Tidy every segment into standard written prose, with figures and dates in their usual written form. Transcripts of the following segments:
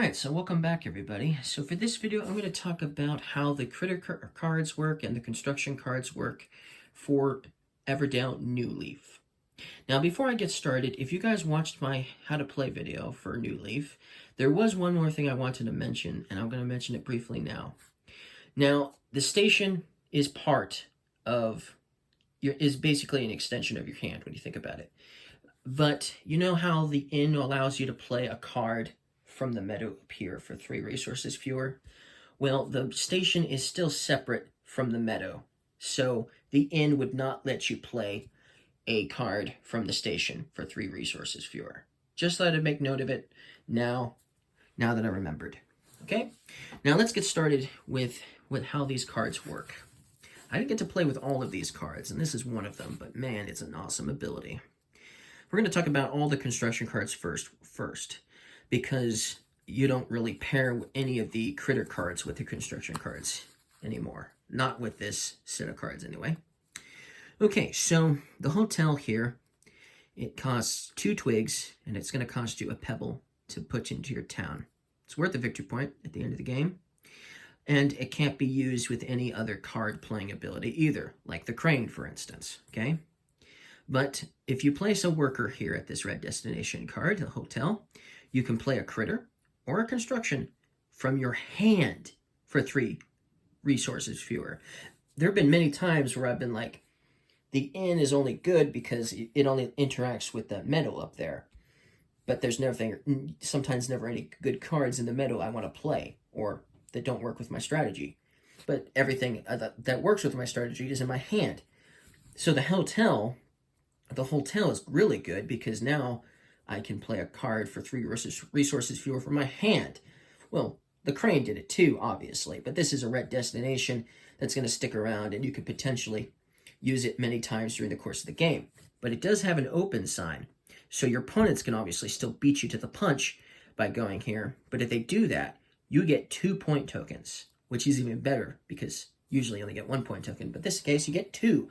Alright, so welcome back everybody. So for this video, I'm going to talk about how the critter cards work and the construction cards work for Everdell New Leaf. Now before I get started, if you guys watched my how to play video for New Leaf, there was one more thing I wanted to mention, and I'm going to mention it briefly now. Now, the station is basically an extension of your hand when you think about it. But you know how the inn allows you to play a card from the meadow up here for 3 resources fewer? Well, the station is still separate from the meadow, so the inn would not let you play a card from the station for 3 resources fewer. Just thought I'd make note of it now that I remembered. Okay, now let's get started with how these cards work. I didn't get to play with all of these cards, and this is one of them, but man, it's an awesome ability. We're going to talk about all the construction cards first, because you don't really pair any of the critter cards with the construction cards anymore. Not with this set of cards anyway. Okay, so the hotel here, it costs 2 twigs, and it's going to cost you a pebble to put into your town. It's worth a victory point at the end of the game, and it can't be used with any other card playing ability either, like the crane, for instance, okay? But if you place a worker here at this red destination card, the hotel, you can play a critter or a construction from your hand for 3 resources fewer. There have been many times where I've been like, the inn is only good because it only interacts with the meadow up there. But there's sometimes never any good cards in the meadow I want to play, or that don't work with my strategy. But everything that works with my strategy is in my hand. So the hotel is really good because now I can play a card for 3 resources fewer from my hand. Well, the crane did it too, obviously, but this is a red destination that's going to stick around, and you could potentially use it many times during the course of the game. But it does have an open sign, so your opponents can obviously still beat you to the punch by going here. But if they do that, you get 2 point tokens, which is even better because usually you only get 1 point token, but in this case you get 2.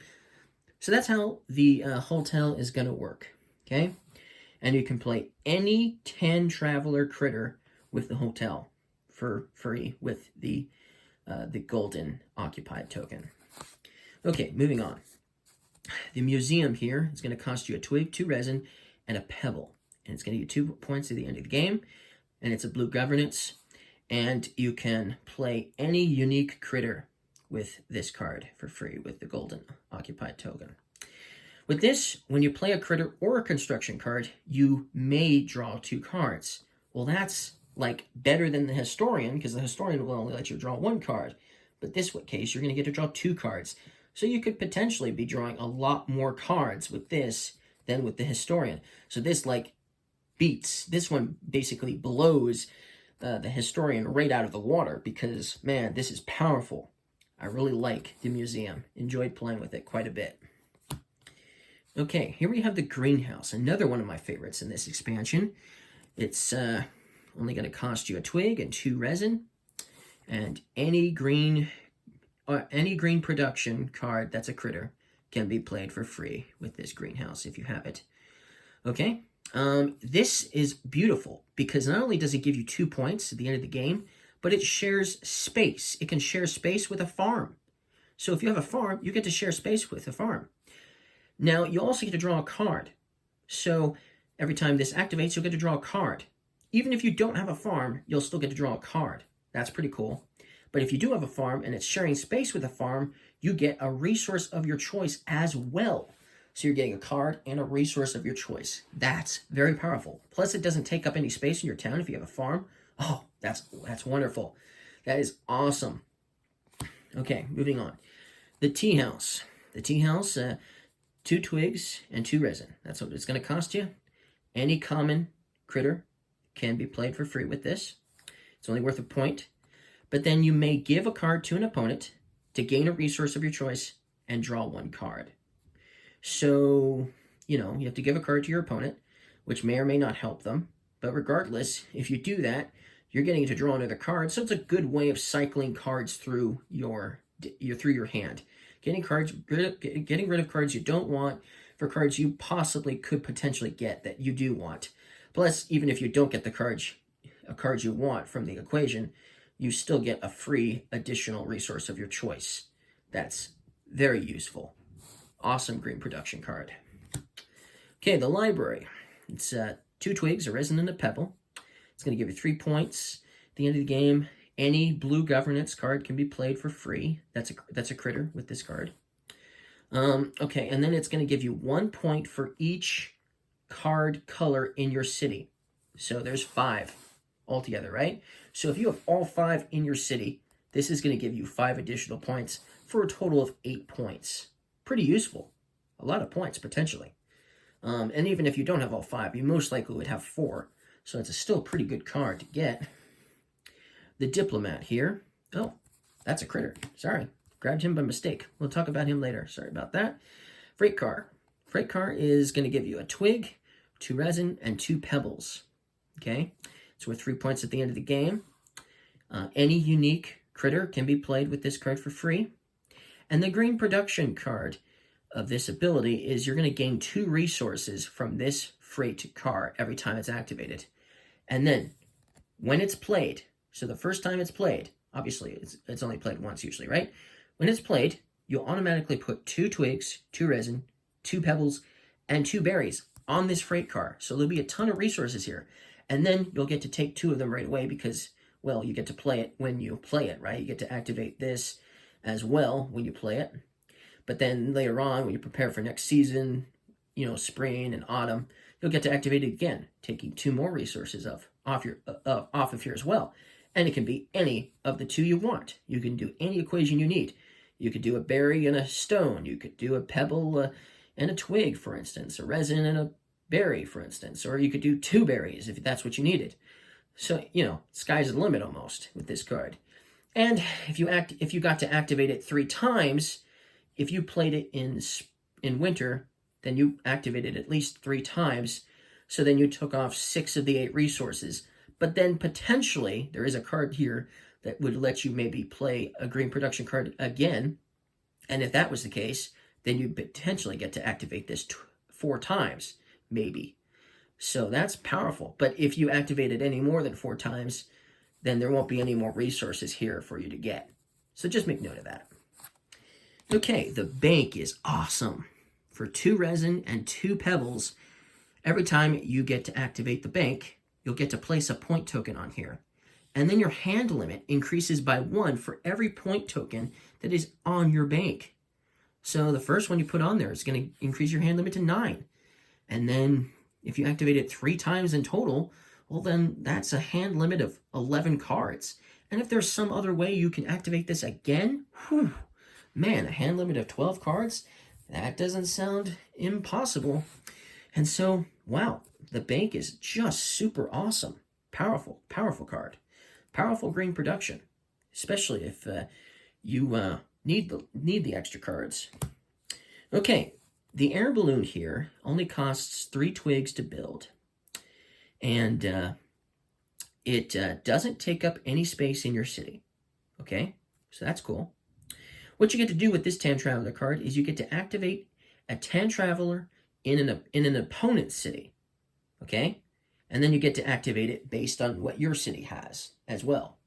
So that's how the hotel is going to work, okay? And you can play any 10 traveler critter with the hotel for free with the golden occupied token. Okay, moving on. The museum here is going to cost you a twig, 2 resin, and a pebble. And it's going to get 2 points at the end of the game. And it's a blue governance. And you can play any unique critter with this card for free with the golden occupied token. With this, when you play a critter or a construction card, you may draw 2 cards. Well, that's like better than the historian, because the historian will only let you draw 1 card. But this case, you're going to get to draw 2 cards. So you could potentially be drawing a lot more cards with this than with the historian. So this this one basically blows the historian right out of the water, because man, this is powerful. I really like the museum. Enjoyed playing with it quite a bit. Okay, here we have the greenhouse, another one of my favorites in this expansion. It's only going to cost you a twig and 2 resin, and any green production card that's a critter can be played for free with this greenhouse if you have it. Okay, this is beautiful because not only does it give you 2 points at the end of the game, but it shares space. It can share space with a farm. So if you have a farm, you get to share space with a farm. Now, you also get to draw a card. So every time this activates, you'll get to draw a card. Even if you don't have a farm, you'll still get to draw a card. That's pretty cool. But if you do have a farm and it's sharing space with a farm, you get a resource of your choice as well. So you're getting a card and a resource of your choice. That's very powerful. Plus, it doesn't take up any space in your town if you have a farm. Oh, that's wonderful. That is awesome. Okay, moving on. The tea house. The tea house, 2 twigs and 2 resin. That's what it's going to cost you. Any common critter can be played for free with this. It's only worth a point. But then you may give a card to an opponent to gain a resource of your choice and draw 1 card. So, you have to give a card to your opponent, which may or may not help them. But regardless, if you do that, you're getting to draw another card. So it's a good way of cycling cards through your hand. Getting rid of cards you don't want for cards you possibly could potentially get that you do want. Plus, even if you don't get the cards a card you want from the equation, you still get a free additional resource of your choice. That's very useful. Awesome green production card. Okay, the library. It's 2 twigs, a resin, and a pebble. It's going to give you 3 points. At the end of the game, any blue governance card can be played for free. That's a critter with this card. Okay, and then it's going to give you 1 point for each card color in your city. So there's 5 altogether, right? So if you have all 5 in your city, this is going to give you 5 additional points for a total of 8 points. Pretty useful. A lot of points, potentially. And even if you don't have all 5, you most likely would have 4. So it's still a pretty good card to get. The diplomat here. Oh, that's a critter. Sorry. Grabbed him by mistake. We'll talk about him later. Sorry about that. Freight car. Freight car is going to give you a twig, 2 resin, and 2 pebbles. Okay? It's worth 3 points at the end of the game. Any unique critter can be played with this card for free. And the green production card of this ability is you're going to gain 2 resources from this freight car every time it's activated. And then, when it's played, so the first time it's played, obviously it's only played once usually, right? When it's played, you'll automatically put 2 twigs, 2 resin, 2 pebbles, and 2 berries on this freight car. So there'll be a ton of resources here. And then you'll get to take 2 of them right away because, well, you get to play it when you play it, right? You get to activate this as well when you play it. But then later on, when you prepare for next season, you know, spring and autumn, you'll get to activate it again, taking 2 more resources off of here as well. And it can be any of the 2 you want. You can do any equation you need. You could do a berry and a stone. You could do a pebble and a twig, for instance, a resin and a berry, for instance. Or you could do 2 berries if that's what you needed. So, you know, sky's the limit almost with this card. And if you got to activate it 3 times, if you played it in winter, then you activated it at least 3 times. So then you took off 6 of the 8 resources. But then potentially there is a card here that would let you maybe play a green production card again. And if that was the case, then you potentially get to activate this 4 times, maybe. So that's powerful. But if you activate it any more than 4 times, then there won't be any more resources here for you to get. So just make note of that. Okay, the bank is awesome. For 2 resin and 2 pebbles, every time you get to activate the bank, you'll get to place a point token on here. And then your hand limit increases by 1 for every point token that is on your bank. So the first one you put on there is going to increase your hand limit to 9. And then if you activate it 3 times in total, well then that's a hand limit of 11 cards. And if there's some other way you can activate this again, whew, man, a hand limit of 12 cards? That doesn't sound impossible. And so, wow, the bank is just super awesome. Powerful, powerful card. Powerful green production, especially if you need the extra cards. Okay, the air balloon here only costs 3 twigs to build. And it doesn't take up any space in your city. Okay, so that's cool. What you get to do with this Tan Traveler card is you get to activate a Tan Traveler in an opponent's city, okay? And then you get to activate it based on what your city has as well.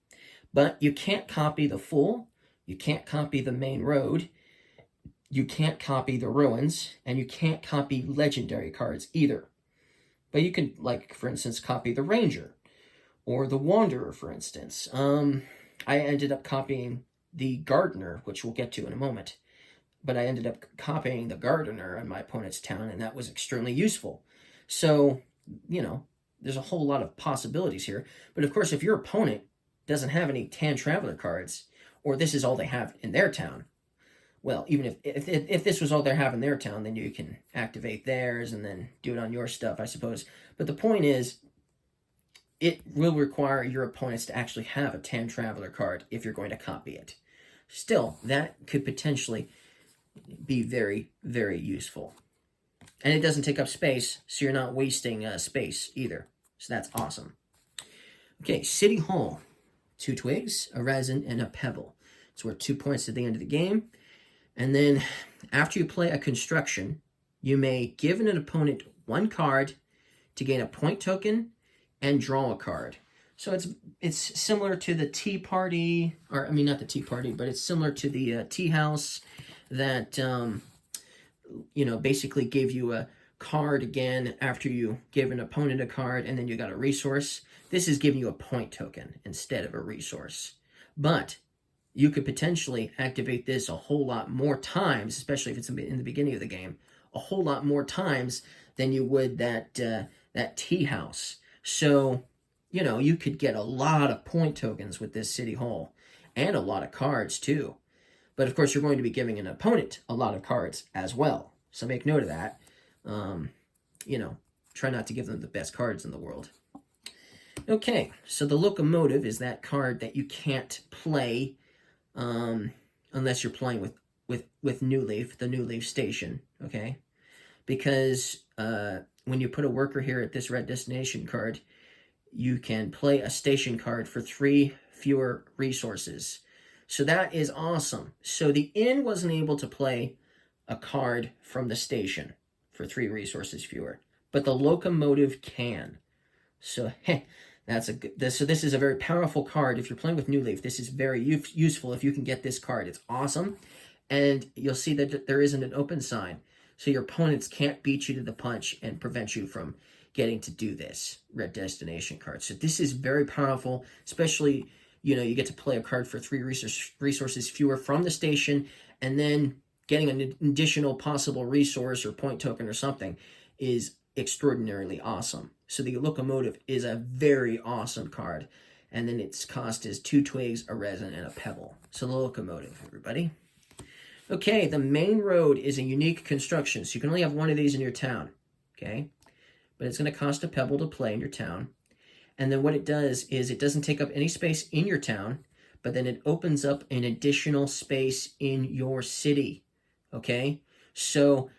But you can't copy the full, you can't copy the main road, you can't copy the ruins, and you can't copy legendary cards either. But you can, like, for instance, copy the Ranger or the Wanderer, for instance. I ended up copying the Gardener, which we'll get to in a moment. But I ended up copying the Gardener in my opponent's town, and that was extremely useful. So, you know, there's a whole lot of possibilities here. But of course, if your opponent doesn't have any Tan Traveler cards, or this is all they have in their town, well, even if this was all they have in their town, then you can activate theirs and then do it on your stuff, I suppose. But the point is, it will require your opponents to actually have a Tan Traveler card if you're going to copy it. Still, that could potentially be very, very useful. And it doesn't take up space, so you're not wasting space either. So that's awesome. Okay, City Hall. 2 twigs, a resin, and a pebble. It's worth 2 points at the end of the game. And then, after you play a construction, you may give an opponent 1 card to gain a point token and draw a card. So it's similar to the Tea Party, or I mean not the Tea Party, but it's similar to the Tea House that basically gave you a card again after you give an opponent a card, and then you got a resource. This is giving you a point token instead of a resource. But you could potentially activate this a whole lot more times, especially if it's in the beginning of the game, a whole lot more times than you would that tea house. So, you could get a lot of point tokens with this City Hall, and a lot of cards too. But of course, you're going to be giving an opponent a lot of cards as well. So make note of that. Try not to give them the best cards in the world. Okay, so the locomotive is that card that you can't play unless you're playing with Newleaf, the Newleaf station, okay? Because when you put a worker here at this red destination card, you can play a station card for 3 fewer resources. So that is awesome. So the inn wasn't able to play a card from the station for 3 resources fewer, but the locomotive can. So this is a very powerful card. If you're playing with Newleaf, this is very useful if you can get this card. It's awesome. And you'll see that there isn't an open sign. So your opponents can't beat you to the punch and prevent you from getting to do this red destination card. So this is very powerful, especially, you get to play a card for 3 resources fewer from the station, and then getting an additional possible resource or point token or something is extraordinarily awesome. So the locomotive is a very awesome card. And then its cost is 2 twigs, a resin, and a pebble. So the locomotive, everybody. Okay, the main road is a unique construction. So you can only have one of these in your town. Okay? But it's going to cost a pebble to play in your town. And then what it does is it doesn't take up any space in your town, but then it opens up an additional space in your city. Okay? So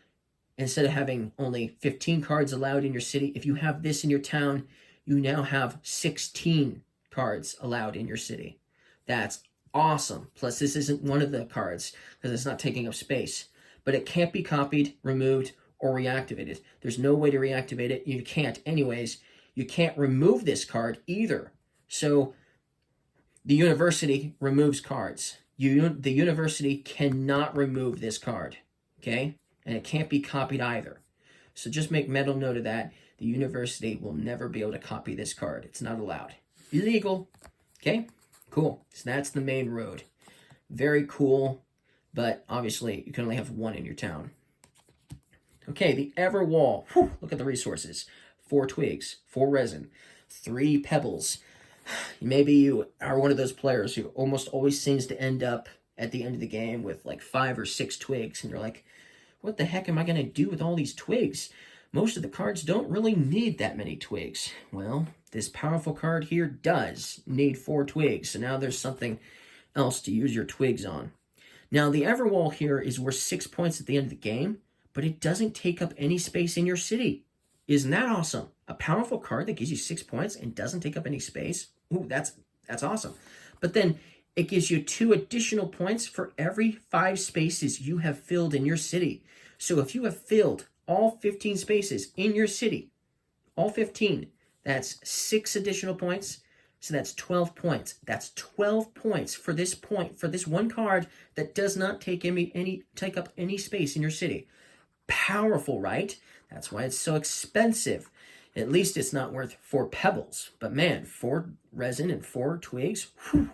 instead of having only 15 cards allowed in your city, if you have this in your town, you now have 16 cards allowed in your city. That's awesome. Plus, this isn't one of the cards because it's not taking up space. But it can't be copied, removed, or reactivated. There's no way to reactivate it. You can't anyways. You can't remove this card either. So the university removes cards. The university cannot remove this card. Okay? And it can't be copied either. So just make mental note of that. The university will never be able to copy this card. It's not allowed. Illegal. Okay? Cool. So that's the main road. Very cool. But obviously, you can only have one in your town. Okay, the Everwall. Whew, look at the resources. 4 twigs, 4 resin, 3 pebbles. Maybe you are one of those players who almost always seems to end up at the end of the game with like 5 or 6 twigs. And you're like, what the heck am I going to do with all these twigs? Most of the cards don't really need that many twigs. Well, this powerful card here does need 4 twigs. So now there's something else to use your twigs on. Now, the Everwall here is worth 6 points at the end of the game, but it doesn't take up any space in your city. Isn't that awesome? A powerful card that gives you 6 points and doesn't take up any space? Ooh, that's awesome. But then it gives you 2 additional points for every 5 spaces you have filled in your city. So if you have filled all 15 spaces in your city, all 15, that's 6 additional points. So that's 12 points. That's 12 points for this one card that does not take up any space in your city. Powerful, right? That's why it's so expensive. At least it's not worth 4 pebbles. But man, 4 resin and 4 twigs, whew,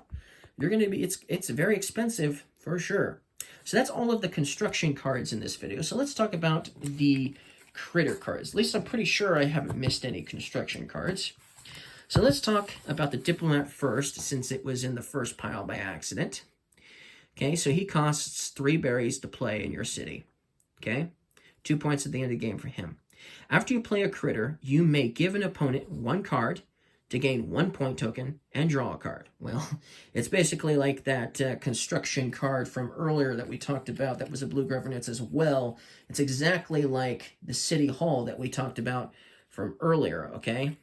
it's very expensive for sure. So that's all of the construction cards in this video. So let's talk about the critter cards. At least I'm pretty sure I haven't missed any construction cards. So let's talk about the diplomat first, since it was in the first pile by accident. Okay, so he costs 3 berries to play in your city. Okay, 2 points at the end of the game for him. After you play a critter, you may give an opponent 1 card to gain 1 point token and draw a card. Well, it's basically like that construction card from earlier that we talked about that was a blue governance as well. It's exactly like the City Hall that we talked about from earlier, okay?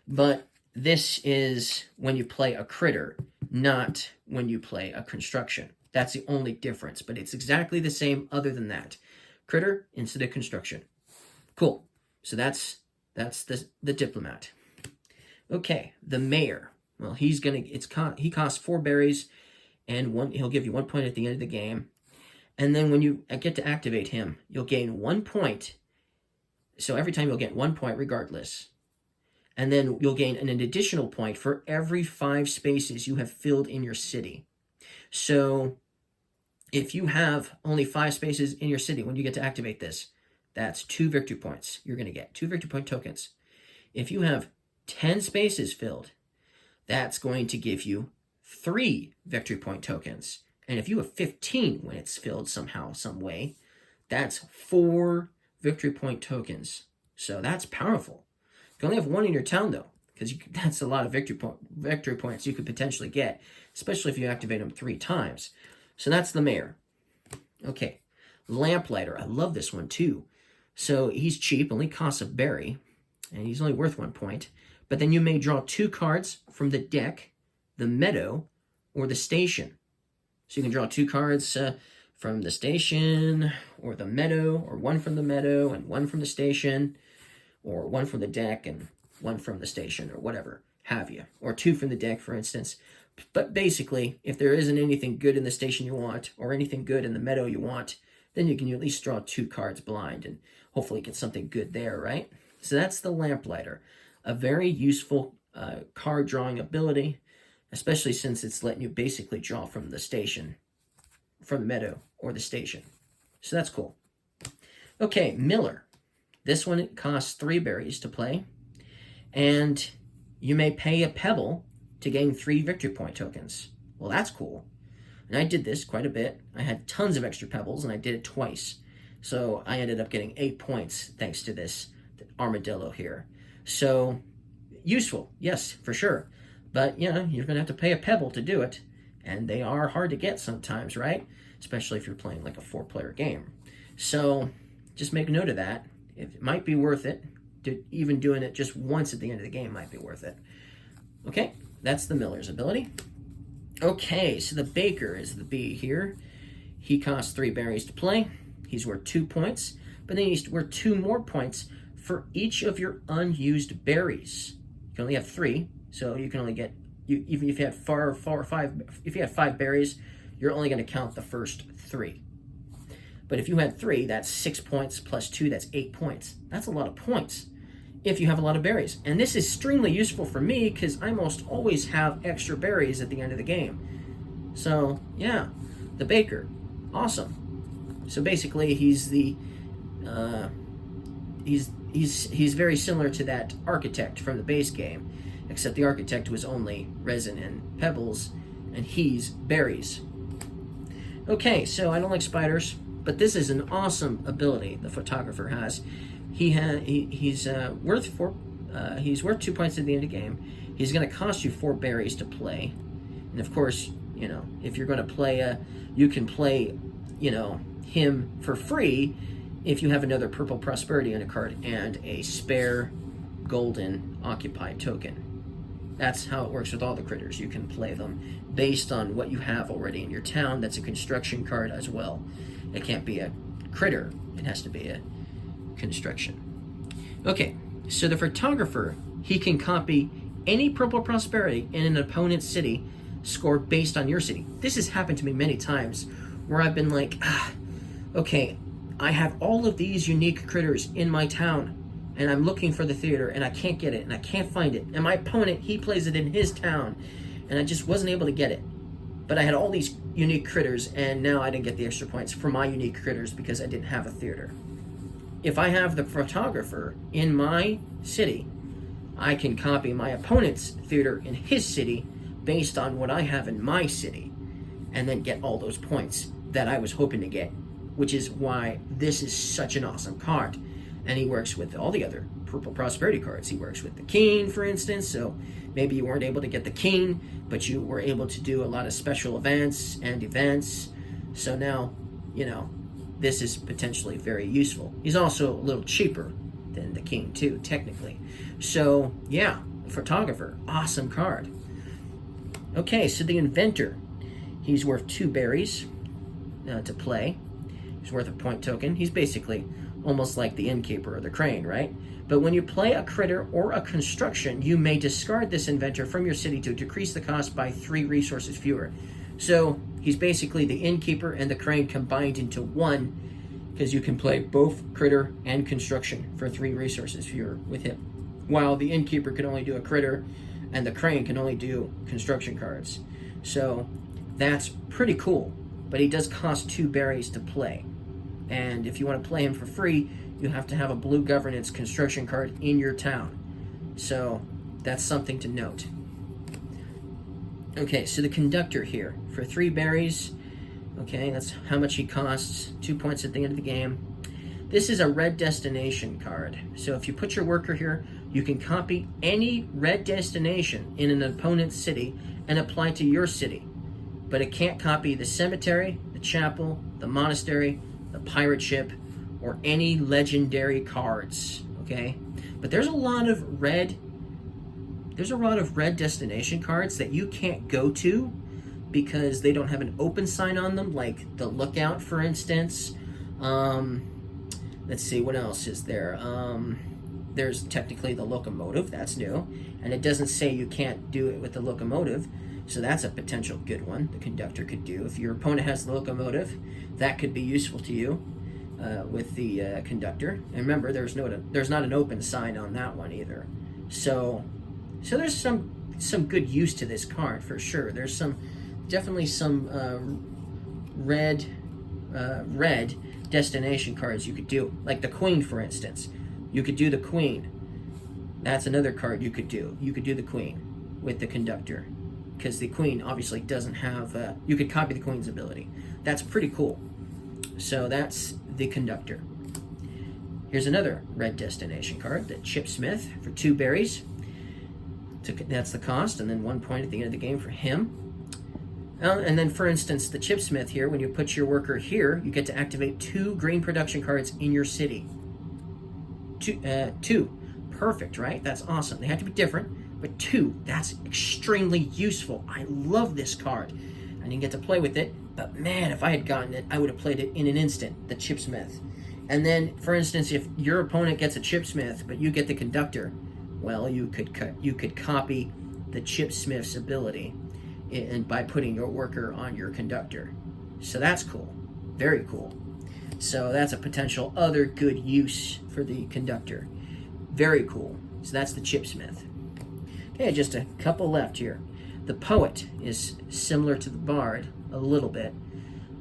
But this is when you play a critter, not when you play a construction. That's the only difference, but it's exactly the same other than that. Critter instead of construction. Cool. So that's the diplomat. Okay, the mayor. Well, he costs 4 berries, and he'll give you 1 point at the end of the game. And then when you get to activate him, you'll gain 1 point. So every time you'll get 1 point regardless. And then you'll gain an additional point for every 5 spaces you have filled in your city. So if you have only 5 spaces in your city when you get to activate this, that's 2 victory points. You're going to get 2 victory point tokens. If you have 10 spaces filled, that's going to give you 3 victory point tokens. And if you have 15 when it's filled somehow, some way, that's 4 victory point tokens. So that's powerful. You can only have 1 in your town, though, because that's a lot of victory points you could potentially get, especially if you activate them 3 times. So that's the mayor. Okay, lamplighter. I love this one, too. So he's cheap, only costs a berry, and he's only worth 1 point. But then you may draw 2 cards from the deck, the meadow, or the station. So you can draw 2 cards from the station or the meadow, or 1 from the meadow and 1 from the station, or 1 from the deck and 1 from the station, or whatever have you. Or 2 from the deck, for instance. But basically, if there isn't anything good in the station you want, or anything good in the meadow you want, then you can at least draw 2 cards blind and hopefully get something good there, right? So that's the lamplighter. A very useful card drawing ability, especially since it's letting you basically draw from the station, from the meadow or the station. So that's cool. Okay, Miller. This one costs 3 berries to play, and you may pay a pebble to gain 3 victory point tokens. Well, that's cool. And I did this quite a bit. I had tons of extra pebbles, and I did it twice. So I ended up getting 8 points thanks to this armadillo here. So useful, yes, for sure. But, you know, you're going to have to pay a pebble to do it. And they are hard to get sometimes, right? Especially if you're playing like a 4-player game. So just make note of that. It might be worth it. Even doing it just once at the end of the game might be worth it. Okay, that's the Miller's ability. Okay, so the baker is the B here. He costs 3 berries to play. He's worth 2 points. But then he's worth 2 more points for each of your unused berries. You can only have 3. So you can only get, even if you had 4 or 5, if you had 5 berries, you're only going to count the first 3. But if you had 3, that's 6 points plus 2, that's 8 points. That's a lot of points if you have a lot of berries. And this is extremely useful for me because I almost always have extra berries at the end of the game. So yeah, the baker, awesome. So basically he's the, he's very similar to that architect from the base game. Except the architect was only resin and pebbles, and he's berries. Okay, so I don't like spiders, but this is an awesome ability the photographer has. He's worth 2 points at the end of the game. He's going to cost you 4 berries to play, and of course, you know, if you're going to play you can play, you know, him for free if you have another purple prosperity on a card and a spare golden occupied token. That's how it works with all the critters. You can play them based on what you have already in your town. That's a construction card as well. It can't be a critter. It has to be a construction. Okay, so the photographer, he can copy any purple prosperity in an opponent's city score based on your city. This has happened to me many times where I've been like, okay, I have all of these unique critters in my town, and I'm looking for the theater, and I can't get it, and I can't find it. And my opponent, he plays it in his town, and I just wasn't able to get it. But I had all these unique critters, and now I didn't get the extra points for my unique critters because I didn't have a theater. If I have the photographer in my city, I can copy my opponent's theater in his city based on what I have in my city, and then get all those points that I was hoping to get, which is why this is such an awesome card. And he works with all the other purple prosperity cards. He works with the king, for instance, so maybe you weren't able to get the king, but you were able to do a lot of special events. So now, you know, this is potentially very useful. He's also a little cheaper than the king, too, technically. So, yeah, photographer, awesome card. Okay, so the inventor. He's worth 2 berries to play. He's worth a point token. He's basically almost like the innkeeper or the crane, right? But when you play a critter or a construction, you may discard this inventor from your city to decrease the cost by 3 resources fewer. So he's basically the innkeeper and the crane combined into one, because you can play both critter and construction for 3 resources fewer with him, while the innkeeper can only do a critter and the crane can only do construction cards. So that's pretty cool, but he does cost 2 berries to play. And if you want to play him for free, you have to have a blue governance construction card in your town. So that's something to note. Okay, so the conductor here for 3 berries. Okay, that's how much he costs. 2 points at the end of the game. This is a red destination card. So if you put your worker here, you can copy any red destination in an opponent's city and apply to your city. But it can't copy the cemetery, the chapel, the monastery, the pirate ship, or any legendary cards. Okay? But there's a lot of red destination cards that you can't go to because they don't have an open sign on them, like the Lookout, for instance. Let's see, what else is there? There's technically the Locomotive, that's new, and it doesn't say you can't do it with the Locomotive, so that's a potential good one the Conductor could do. If your opponent has the Locomotive, that could be useful to you with the Conductor. And remember, there's not an open sign on that one either. So there's some good use to this card for sure. There's definitely some red destination cards you could do, like the Queen, for instance. You could do the Queen. That's another card you could do. You could do the Queen with the Conductor, because the Queen obviously doesn't have. You could copy the Queen's ability. That's pretty cool. So that's the Conductor. Here's another red destination card, the Chipsmith for 2 berries. That's the cost, and then 1 point at the end of the game for him. And then, for instance, the Chipsmith here, when you put your worker here, you get to activate 2 green production cards in your city. 2. Perfect, right? That's awesome. They have to be different, but 2, that's extremely useful. I love this card. I didn't get to play with it, but man, if I had gotten it, I would have played it in an instant, the Chipsmith. And then, for instance, if your opponent gets a Chipsmith, but you get the Conductor, well, you could copy the Chipsmith's ability by putting your worker on your Conductor. So that's cool. Very cool. So that's a potential other good use for the Conductor. Very cool. So that's the Chipsmith. Okay, just a couple left here. The Poet is similar to the Bard a little bit.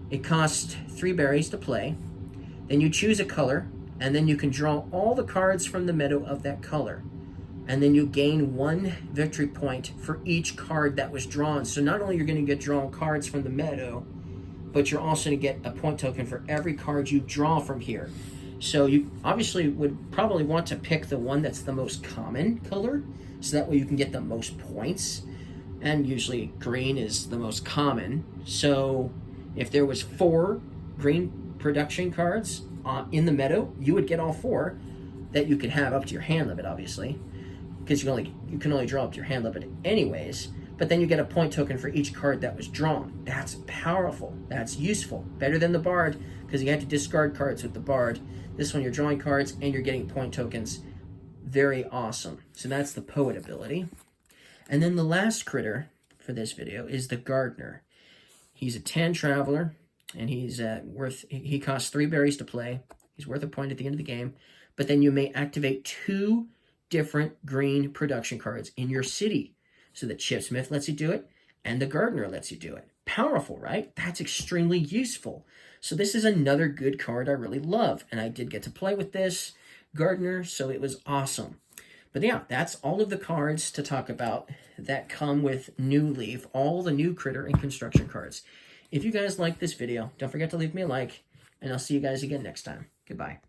It costs 3 berries to play. Then you choose a color, and then you can draw all the cards from the meadow of that color. And then you gain 1 victory point for each card that was drawn. So not only are you going to get drawn cards from the meadow, but you're also going to get a point token for every card you draw from here. So you obviously would probably want to pick the one that's the most common color, so that way you can get the most points. And usually green is the most common. So if there was 4 green production cards in the meadow, you would get all 4 that you could have up to your hand limit, obviously, because you can only draw up to your hand limit anyways. But then you get a point token for each card that was drawn. That's powerful. That's useful. Better than the Bard, because you had to discard cards with the Bard. This one, you're drawing cards and you're getting point tokens. Very awesome. So that's the Poet ability. And then the last critter for this video is the Gardener. He's a 10 traveler, and he costs 3 berries to play. He's worth a point at the end of the game. But then you may activate 2 different green production cards in your city. So the Chipsmith lets you do it, and the Gardener lets you do it. Powerful, right? That's extremely useful. So this is another good card I really love, and I did get to play with this Gardener, so it was awesome. But yeah, that's all of the cards to talk about that come with New Leaf, all the new critter and construction cards. If you guys like this video, don't forget to leave me a like, and I'll see you guys again next time. Goodbye.